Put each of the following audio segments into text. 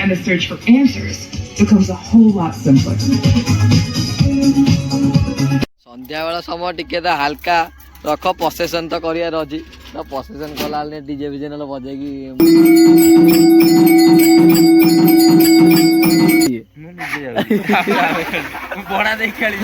and the search for answers becomes a whole lot simpler. संध्या बेला समय टिके तो हल्का रख प्रोसेसन तो करियार अछि तो प्रोसेसन कला ने डीजे बीजे न बजे की बड़ा देख खेली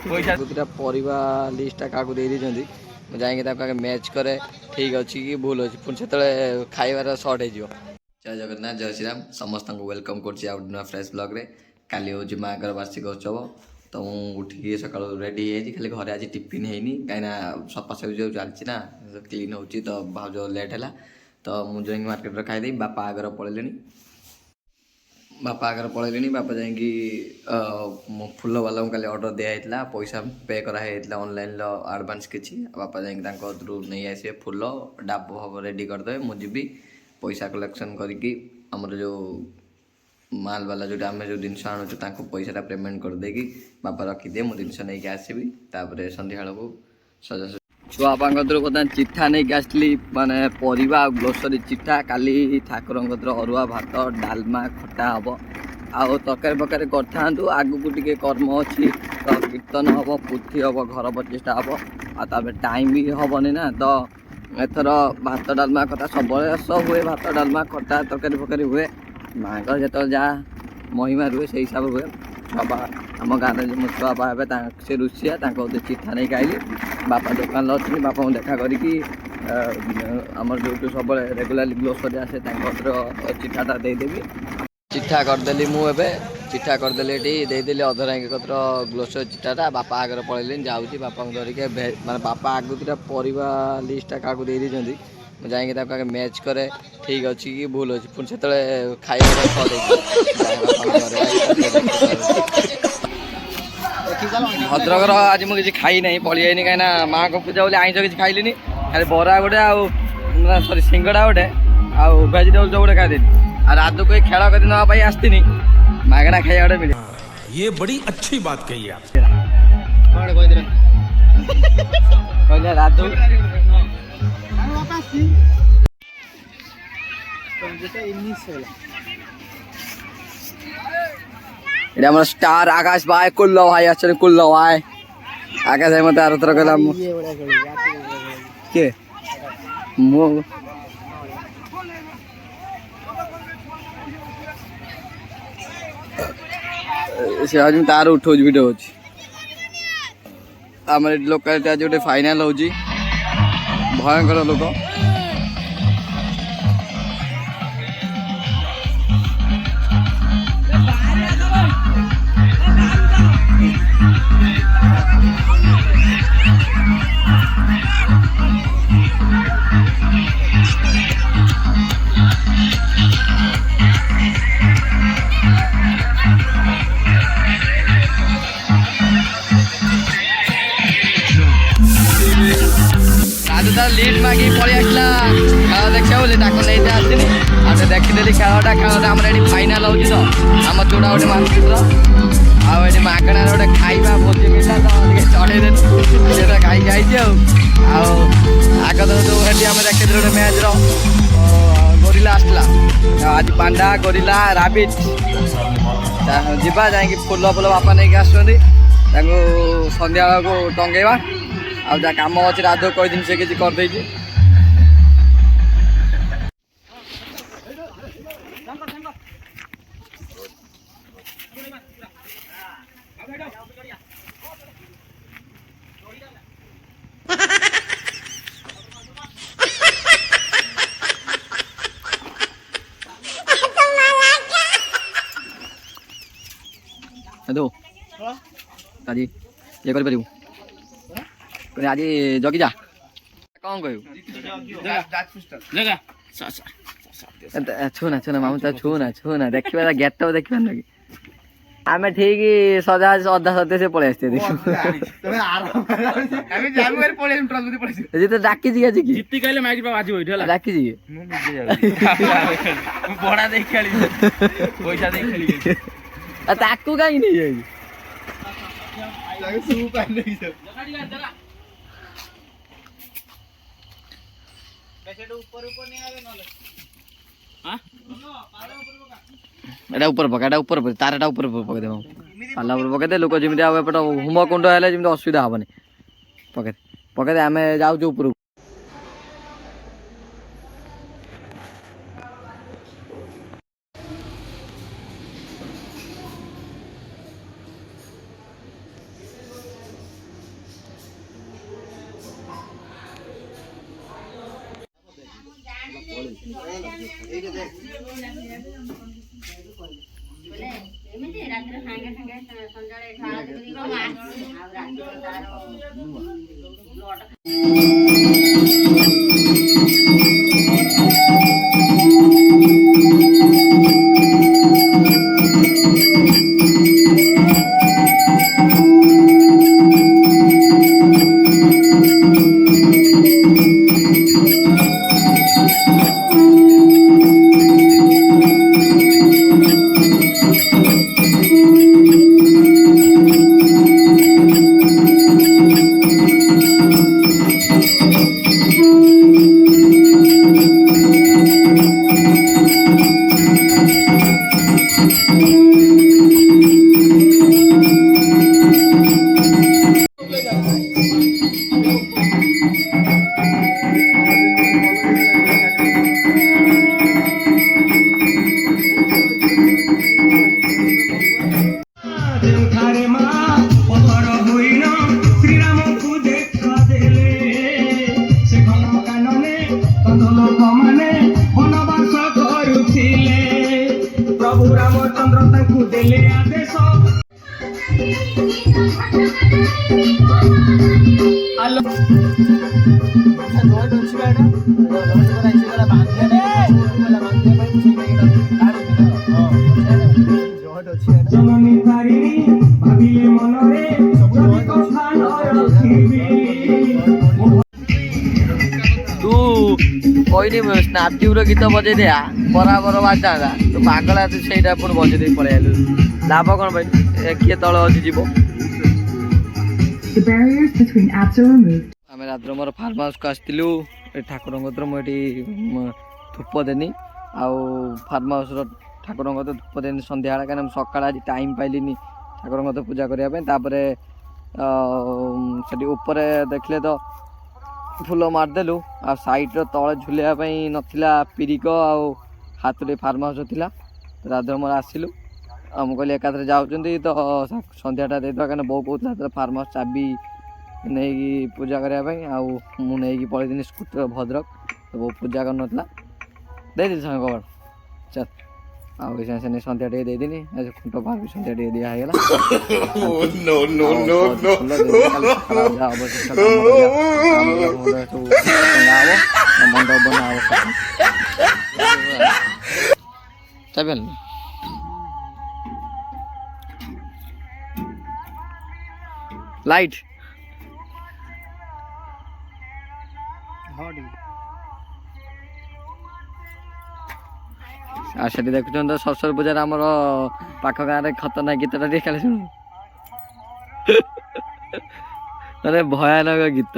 पैसा दुटा परिवा लिस्टटा काकू दे दिजंदी मैं जाएंगे ताका मैच करे ठीक अछि कि भूल अछि पुन सेतले खाइबार शॉर्ट हे जिवो जय जगन्नाथ जय श्री राम समस्त को वेलकम करछि आउट फ्रेश ब्लॉग रे काली होछि मागर वार्षिक उत्सव तो उठिकी सका रेडी है खाली घरे आज टिफिन है कहीं सफासफी जो चलती ना क्लीन हो तो भाज लेट है तो मुझे मार्केट खाईदे बापा आगर पड़े बापा आगर पड़े बापा जाकि फुल वाला खाली ऑर्डर दिखाई पैसा पे कराई ऑनलाइन एडवांस किसी बापा जाकि नहीं आसे फुल डाब हम रेडी करदे मुझे पैसा कलेक्शन करके आमर जो माल वाला जो आम जो जिन आणुचु पैसा पेमेंट कर देगी बापा रखिदे मु जिन नहीं आसबि सन्ध्या को सजा छुआ बर्तमान चिठा नहीं आसली माने परिवा ग्रोसरी चिठा काली ठाकुर अरुआ भात डालमा खटा हम आउ तरकारी फरकारी कर आगु को टे कर्म अच्छी तो कीर्तन हम पुथी हम घर प्रतिष्ठा हम आ टाइम भी हेनी ना तो एथर भात डालमा खटा सब हुए भात डालमा खटा तरकारी फरकारी हुए माँ जो जहाँ महिमा रुए से हिसाब हुए बाबा आम गाँव में मो छुआ बापा से रुषिया चिठा नहीं खाइली बापा दुकान अच्छी बापा को देखा करी आमर जो सब रेगुलाली ग्रोसरी आसे चिठाटा देदेवी चिठा करदेली मुझे चिठा करदेली देदेली अधराई कतर ग्रोसरी चिठाटा बापा आगे पड़े जाऊँगी बापा धरिके माने बापा आगु दुटा परिवा लिस्टटा क्या दे दी मैं जाएंगे मैच करे ठीक अच्छी कि भूल अच्छी पुन से खाइबार भद्रकर आज मुझे खाई ना पलियानी कहीं माँ को पूजा बोले आईस किसी खाइलिनी खाली बरा गोटे आ सरी सिंगड़ा गोटे आउ भेजिटेबल चप गोटे खाईदेली आ रात को खेल कर नापी आसतीनि मागना खाଇବା गोटे मिले ये बड़ी अच्छी बात कही आप कहले रात এটা আমার স্টার আকাশ ভাই কুল্লো ভাই আছেন কুল্লো ভাই আকাশ ভাই মতো আরো তোর গেলাম কে মো সে আজ আমি তার উঠোজ ভিডিও হচ্ছে আমার লোকালিটি আজ গোটে ফাইনাল হচ্ছে ভয়ঙ্কর লোক लिड मागी पलि आसला खेल देखा बोली नहीं आसनी आज देखीदेली खेलटा खेलटा ये फाइनाल हो तो आम चूड़ा गोटे मार्केट आगे मागणार गोटे खाଇବା भोजी मिलला तो चढ़ेदेली खाई आग तो जो आम देखी गोटे मैच गोरिला आसला आज पांडा गोरिला राबिट जा फुल फुल बापा नहीं आसुँच सन्ध्या को टंगेवा आ जहाँ कम अच्छे राधो कहीदि से किसी करदे हेलो काजी ये कर पारू आज जगी जा कौन कह छूना छूना मामू छूना छूना देखा गेट देखा ना कि आम ठीक सजा अधा सत्य से पलि आसते तो डाकी आज जीती कहले माइक पे बाजी होइठ हला डाकी बड़ा देख खेली पैसा देख खेली ताकू कहीं नहीं जाई ऊपर ऊपर नहीं आवे नले हां ଏଇଟା ଉପରେ ପକା, ଏଇଟା ଉପରେ ପକା, ତାରଟା ଉପରେ ପକେଇଦେବ, ପାଲା ଉପରେ ପକେଇଦେ। ଲୋକ ଯେମିତି ଆଉ ଏପଟ ହୋମକୁଣ୍ଡ ହେଲେ ଯେମିତି ଅସୁବିଧା ହବନି। ପକେଇଦେ ଆମେ ଯାଉଛୁ ଉପରକୁ। କହିନି ସ୍ନାପଟ୍ୟୁବ୍ର ଗୀତ ବଜେଇ ଦିଆ ବରାବର ବାଜିଥାନ୍ତା, ତୁ ପାଗଳା ତୁ ସେଇଟା ପୁଣି ବଜେଇ ଦେଇ ପଳେଇ ଆଇଲୁ। ଲାଭ କ'ଣ ପାଇଁ? କିଏ ତଳ ଅଛି ଯିବ। ଆମେ ରାତିରେ ମୋର ଫାର୍ମ ହାଉସ୍କୁ ଆସିଥିଲୁ। ଏଠି ଠାକୁରଙ୍କ କତିରେ ମୁଁ ଏଠି ଧୂପ ଦେନି, ଆଉ ଫାର୍ମ ହାଉସ୍ର ଠାକୁରଙ୍କ କତିରେ ଧୂପ ଦେନି ସନ୍ଧ୍ୟାବେଳେ, କାହିଁକିନା ମୁଁ ସକାଳେ ଆଜି ଟାଇମ୍ ପାଇଲିନି ଠାକୁରଙ୍କ କତିରେ ପୂଜା କରିବା ପାଇଁ। ତାପରେ ସେଠି ଉପରେ ଦେଖିଲେ ତ ଫୁଲ ମାରିଦେଲୁ, ଆଉ ସାଇଡ଼୍ର ତଳେ ଝୁଲିବା ପାଇଁ ନଥିଲା ପିରିକ ଆଉ ହାତୁଡ଼ି ଫାର୍ମ ହାଉସ୍ ଥିଲା। ରାତିରେ ମୋର ଆସିଲୁ, ଆଉ ମୁଁ କହିଲି ଏକାଥରେ ଯାଉଛନ୍ତି ତ ସନ୍ଧ୍ୟାଟା ଦେଇଦେବା, କାହିଁକିନା ବୋଉ କହୁଥିଲା ସେତେବେଳେ ଫାର୍ମ ହାଉସ୍ ଚାବି ନେଇକି ପୂଜା କରିବା ପାଇଁ, ଆଉ ମୁଁ ନେଇକି ପଳେଇଥିଲି ସ୍କୁଟିର ଭଦ୍ରକ, ବୋଉ ପୂଜା କରିନଥିଲା, ଦେଇଦେଲି ସାଙ୍ଗ କବାଟ ଚାଲ। ଆଉ ଏଇ ସାଙ୍ଗେ ସାଙ୍ଗେ ସନ୍ଧ୍ୟା ଟିକେ ଦେଇଦିନି, ଆଜି ଖୁଣ୍ଟ ପାର ବି ସନ୍ଧ୍ୟା ଟିକେ ଦିଆ ହେଇଗଲା। ମଣ୍ଡପ ବନା ହବ ଲାଇଟ୍ ଆଉ ସେଠି ଦେଖୁଛନ୍ତି ତ ସରସ୍ୱତୀ ପୂଜାରେ ଆମର ପାଖ ଗାଁରେ ଖତରନାକ ଗୀତଟା ଟିକେ ଖାଲି ଶୁଣୁ, ମାନେ ଭୟାନକ ଗୀତ।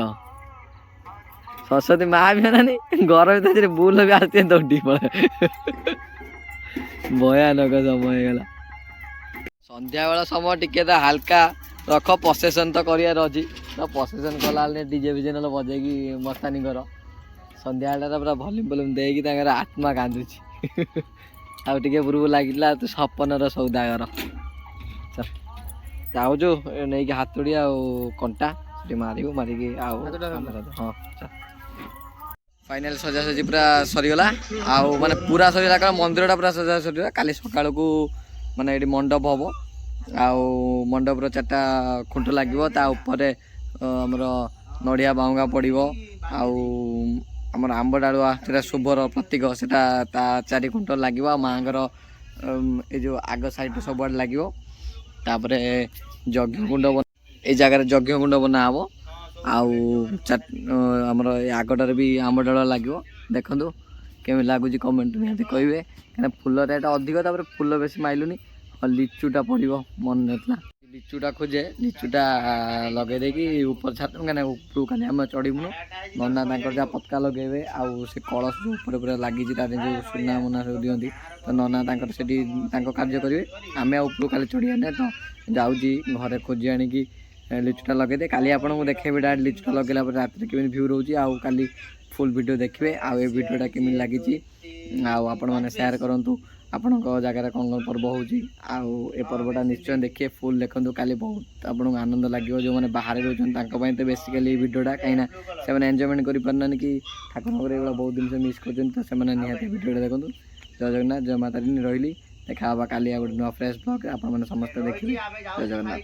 ସରସ୍ୱତୀ ମା ବି ହେଲାନି, ଘର ଭିତରେ ବୁଲ ବି ଆସିଥିବେ ଦୌଡ଼ି ପଳେଇ, ଭୟାନକ ସମୟ ହେଇଗଲା। ସନ୍ଧ୍ୟାବେଳ ସମୟ ଟିକେ ତ ହାଲକା ରଖ, ପ୍ରସେସନ୍ ତ କରିବାର ଅଛି, ତ ପ୍ରସେସନ୍ କଲାବେଳେ ଡିଜେ ଫିଜେ ନହେଲେ ବଜେଇକି ମସ୍ତାନୀ କର। ସନ୍ଧ୍ୟାବେଳଟା ପୁରା ଭଲ୍ୟୁମ୍ ଫଲ୍ୟୁମ୍ ଦେଇକି ତାଙ୍କର ଆତ୍ମା କାନ୍ଦୁଛି। ଆଉ ଟିକେ ପୂର୍ବରୁ ଲାଗିଥିଲା ତୁ ସପନର ସୌଦାଗର। ଯାଉଛୁ ନେଇକି ହାତୁଡ଼ି ଆଉ କଣ୍ଟା ସେଠି ମାରିବୁ, ମାରିକି ଆଉ ହଁ ଫାଇନାଲ୍ ସଜାସଜି ପୁରା ସରିଗଲା। ଆଉ ମାନେ ପୁରା ସରିଗଲା କାରଣ ମନ୍ଦିରଟା ପୁରା ସଜା ସରିଗଲା। କାଲି ସକାଳକୁ ମାନେ ଏଠି ମଣ୍ଡପ ହବ, ଆଉ ମଣ୍ଡପର 4ଟା ଖୁଣ୍ଟ ଲାଗିବ, ତା ଉପରେ ଆମର ନଡ଼ିଆ ବାଉଙ୍ଗା ପଡ଼ିବ, ଆଉ ଆମର ଆମ୍ବ ଡାଳୁଆ ସେଟା ଶୁଭର ପ୍ରତୀକ, ସେଟା ତା 4 ଖୁଣ୍ଟ ଲାଗିବ, ଆଉ ମାଆଙ୍କର ଏଇ ଯେଉଁ ଆଗ ସାଇଡ଼୍ ସବୁଆଡ଼େ ଲାଗିବ। ତାପରେ ଯଜ୍ଞକୁଣ୍ଡ ଏଇ ଜାଗାରେ ଯଜ୍ଞକୁଣ୍ଡ ବନା ହେବ, ଆଉ ଆମର ଏ ଆଗଟାରେ ବି ଆମ୍ବ ଡାଳ ଲାଗିବ। ଦେଖନ୍ତୁ କେମିତି ଲାଗୁଛି କମେଣ୍ଟ ନିହାତି କହିବେ, କାହିଁକିନା ଫୁଲ ରେଟ୍ ଅଧିକ, ତାପରେ ଫୁଲ ବେଶୀ ମାଇଲୁନି, ଆଉ ଲିଚୁଟା ପଡ଼ିବ ମନେ ନଥିଲା। ଲିଚୁଟା ଖୋଜେ ଲିଚୁଟା ଲଗେଇ ଦେଇକି ଉପର ଛାତ କାହିଁକିନା ଉପରକୁ ଖାଲି ଆମେ ଚଢ଼ିବୁନୁ ନନା ତାଙ୍କର ଯାହା ପତକା ଲଗେଇବେ ଆଉ ସେ କଳସ ଯେଉଁ ଉପରେ ପୁରା ଲାଗିଛି ତା ଦେହରେ ଯେଉଁ ସୁନା ମୁନା ସବୁ ଦିଅନ୍ତି ତ ନନା ତାଙ୍କର ସେଠି ତାଙ୍କ କାର୍ଯ୍ୟ କରିବେ ଆମେ ଆଉ ଉପରକୁ ଖାଲି ଚଢ଼ିବା ନାହିଁ ତ ଯାଉଛି ଘରେ ଖୋଜି ଆଣିକି ଲିଚୁଟା ଲଗେଇଦିଏ କାଲି ଆପଣଙ୍କୁ ଦେଖେଇବି ଡାଇରେକ୍ଟ ଲିଚୁଟା ଲଗେଇଲା ପରେ ରାତିରେ କେମିତି ଭ୍ୟୁ ରହୁଛି ଆଉ କାଲି ଫୁଲ୍ ଭିଡ଼ିଓ ଦେଖିବେ ଆଉ ଏ ଭିଡ଼ିଓଟା କେମିତି ଲାଗିଛି ଆଉ ଆପଣମାନେ ସେୟାର କରନ୍ତୁ ଆପଣଙ୍କ ଜାଗାରେ କ'ଣ କ'ଣ ପର୍ବ ହେଉଛି ଆଉ ଏ ପର୍ବଟା ନିଶ୍ଚୟ ଦେଖିବେ ଫୁଲ୍ ଦେଖନ୍ତୁ କାଲି ବହୁତ ଆପଣଙ୍କୁ ଆନନ୍ଦ ଲାଗିବ ଯେଉଁମାନେ ବାହାରେ ରହୁଛନ୍ତି ତାଙ୍କ ପାଇଁ ତ ବେସିକାଲି ଏଇ ଭିଡ଼ିଓଟା କାହିଁକିନା ସେମାନେ ଏନ୍ଜୟମେଣ୍ଟ କରିପାରୁନାହାନ୍ତି କି ଠାକୁରଙ୍କର ଏଇଭଳିଆ ବହୁତ ଜିନିଷ ମିସ୍ କରୁଛନ୍ତି ତ ସେମାନେ ନିହାତି ଭିଡ଼ିଓଟା ଦେଖନ୍ତୁ ଜୟ ଜଗନ୍ନାଥ ଜୟ ମାତା ରାଣୀ ରହିଲି ଦେଖା ହେବା କାଲି ଆଉ ଗୋଟେ ନୂଆ ଫ୍ରେଶ୍ ବ୍ଲଗ୍ ଆପଣମାନେ ସମସ୍ତେ ଦେଖିବେ ଜୟ ଜଗନ୍ନାଥ।